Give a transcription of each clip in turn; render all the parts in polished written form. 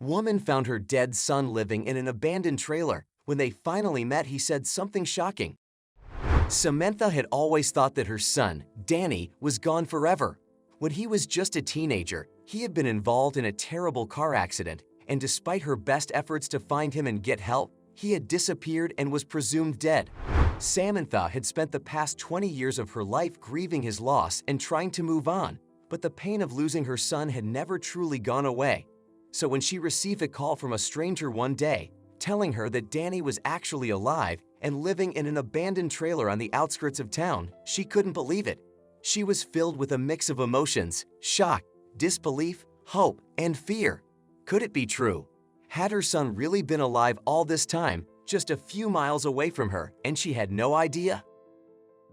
Woman found her dead son living in an abandoned trailer. When they finally met, he said something shocking. Samantha had always thought that her son, Danny, was gone forever. When he was just a teenager, he had been involved in a terrible car accident, and despite her best efforts to find him and get help, he had disappeared and was presumed dead. Samantha had spent the past 20 years of her life grieving his loss and trying to move on, but the pain of losing her son had never truly gone away. So when she received a call from a stranger one day, telling her that Danny was actually alive and living in an abandoned trailer on the outskirts of town, she couldn't believe it. She was filled with a mix of emotions: shock, disbelief, hope, and fear. Could it be true? Had her son really been alive all this time, just a few miles away from her, and she had no idea?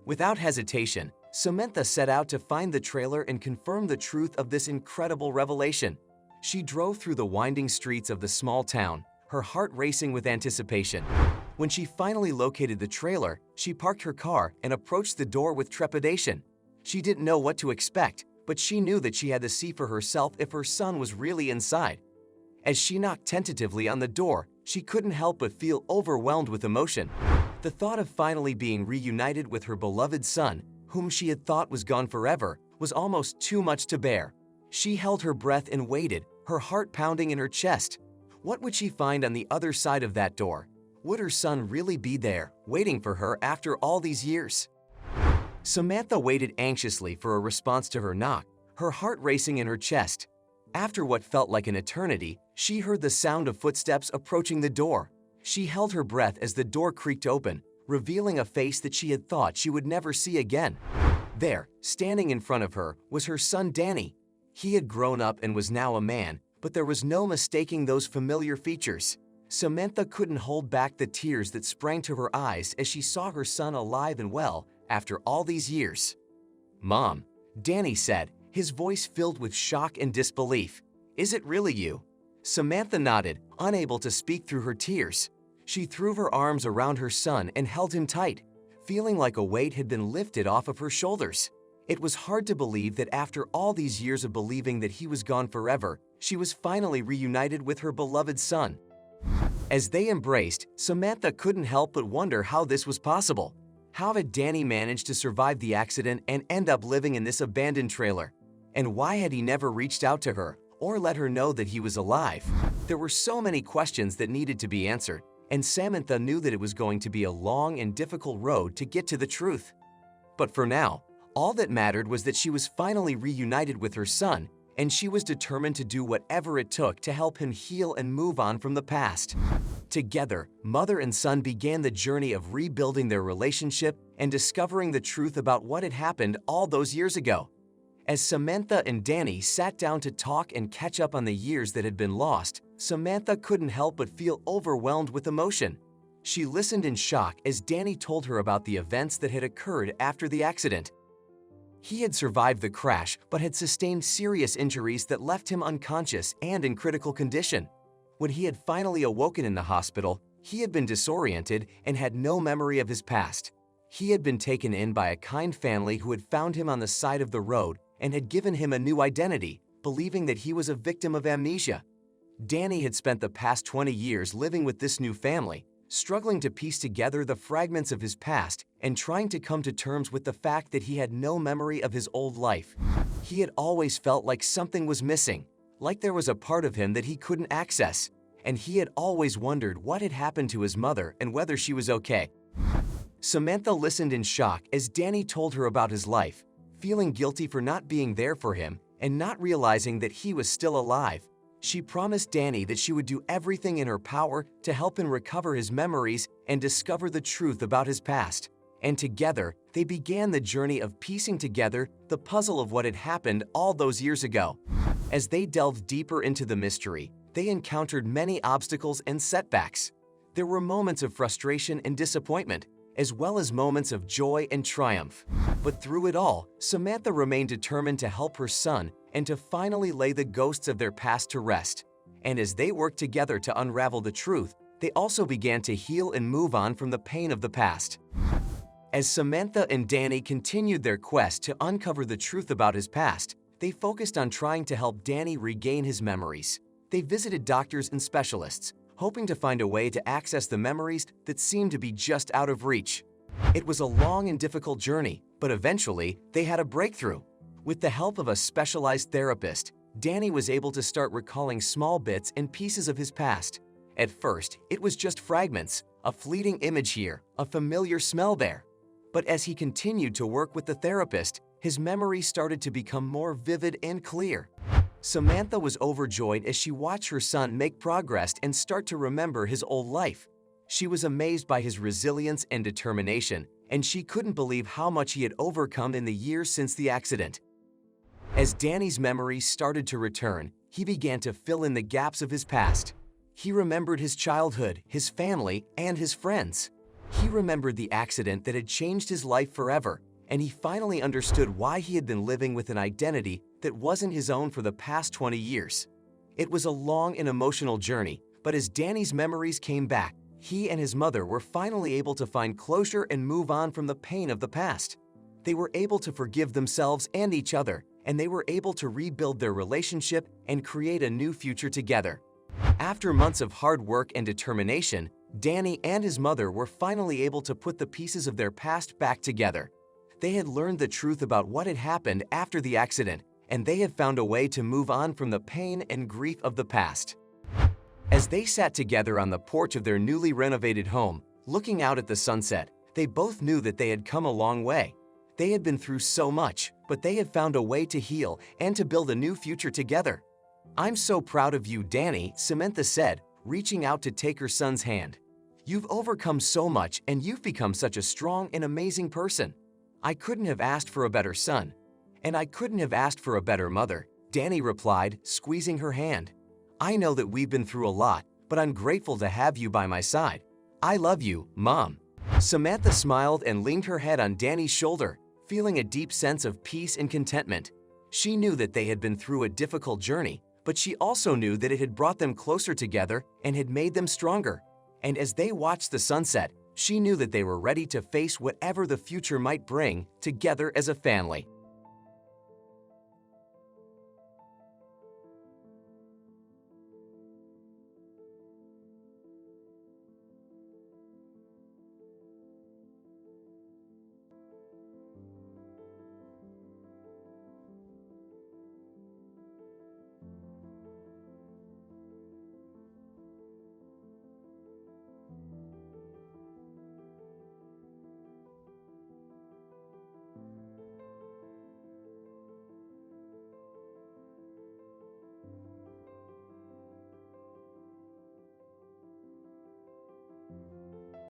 Without hesitation, Samantha set out to find the trailer and confirm the truth of this incredible revelation. She drove through the winding streets of the small town, her heart racing with anticipation. When she finally located the trailer, she parked her car and approached the door with trepidation. She didn't know what to expect, but she knew that she had to see for herself if her son was really inside. As she knocked tentatively on the door, she couldn't help but feel overwhelmed with emotion. The thought of finally being reunited with her beloved son, whom she had thought was gone forever, was almost too much to bear. She held her breath and waited, her heart pounding in her chest. What would she find on the other side of that door? Would her son really be there, waiting for her after all these years? Samantha waited anxiously for a response to her knock, her heart racing in her chest. After what felt like an eternity, she heard the sound of footsteps approaching the door. She held her breath as the door creaked open, revealing a face that she had thought she would never see again. There, standing in front of her, was her son Danny. He had grown up and was now a man, but there was no mistaking those familiar features. Samantha couldn't hold back the tears that sprang to her eyes as she saw her son alive and well after all these years. "Mom," Danny said, his voice filled with shock and disbelief. "Is it really you?" Samantha nodded, unable to speak through her tears. She threw her arms around her son and held him tight, feeling like a weight had been lifted off of her shoulders. It was hard to believe that after all these years of believing that he was gone forever, she was finally reunited with her beloved son. As they embraced, Samantha couldn't help but wonder how this was possible. How had Danny managed to survive the accident and end up living in this abandoned trailer? And why had he never reached out to her or let her know that he was alive? There were so many questions that needed to be answered, and Samantha knew that it was going to be a long and difficult road to get to the truth. But for now, all that mattered was that she was finally reunited with her son, and she was determined to do whatever it took to help him heal and move on from the past. Together, mother and son began the journey of rebuilding their relationship and discovering the truth about what had happened all those years ago. As Samantha and Danny sat down to talk and catch up on the years that had been lost, Samantha couldn't help but feel overwhelmed with emotion. She listened in shock as Danny told her about the events that had occurred after the accident. He had survived the crash but had sustained serious injuries that left him unconscious and in critical condition. When he had finally awoken in the hospital, he had been disoriented and had no memory of his past. He had been taken in by a kind family who had found him on the side of the road and had given him a new identity, believing that he was a victim of amnesia. Danny had spent the past 20 years living with this new family, struggling to piece together the fragments of his past and trying to come to terms with the fact that he had no memory of his old life. He had always felt like something was missing, like there was a part of him that he couldn't access, and he had always wondered what had happened to his mother and whether she was okay. Samantha listened in shock as Danny told her about his life, feeling guilty for not being there for him and not realizing that he was still alive. She promised Danny that she would do everything in her power to help him recover his memories and discover the truth about his past. And together, they began the journey of piecing together the puzzle of what had happened all those years ago. As they delved deeper into the mystery, they encountered many obstacles and setbacks. There were moments of frustration and disappointment, as well as moments of joy and triumph. But through it all, Samantha remained determined to help her son and to finally lay the ghosts of their past to rest. And as they worked together to unravel the truth, they also began to heal and move on from the pain of the past. As Samantha and Danny continued their quest to uncover the truth about his past, they focused on trying to help Danny regain his memories. They visited doctors and specialists, hoping to find a way to access the memories that seemed to be just out of reach. It was a long and difficult journey, but eventually they had a breakthrough. With the help of a specialized therapist, Danny was able to start recalling small bits and pieces of his past. At first, it was just fragments, a fleeting image here, a familiar smell there. But as he continued to work with the therapist, his memory started to become more vivid and clear. Samantha was overjoyed as she watched her son make progress and start to remember his old life. She was amazed by his resilience and determination, and she couldn't believe how much he had overcome in the years since the accident. As Danny's memories started to return, he began to fill in the gaps of his past. He remembered his childhood, his family, and his friends. He remembered the accident that had changed his life forever, and he finally understood why he had been living with an identity that wasn't his own for the past 20 years. It was a long and emotional journey, but as Danny's memories came back, he and his mother were finally able to find closure and move on from the pain of the past. They were able to forgive themselves and each other, and they were able to rebuild their relationship and create a new future together. After months of hard work and determination, Danny and his mother were finally able to put the pieces of their past back together. They had learned the truth about what had happened after the accident, and they had found a way to move on from the pain and grief of the past. As they sat together on the porch of their newly renovated home, looking out at the sunset, they both knew that they had come a long way. They had been through so much, but they had found a way to heal and to build a new future together. "I'm so proud of you, Danny," Samantha said, reaching out to take her son's hand. "You've overcome so much and you've become such a strong and amazing person. I couldn't have asked for a better son." "And I couldn't have asked for a better mother," Danny replied, squeezing her hand. "I know that we've been through a lot, but I'm grateful to have you by my side. I love you, Mom." Samantha smiled and leaned her head on Danny's shoulder, feeling a deep sense of peace and contentment. She knew that they had been through a difficult journey, but she also knew that it had brought them closer together and had made them stronger. And as they watched the sunset, she knew that they were ready to face whatever the future might bring together as a family.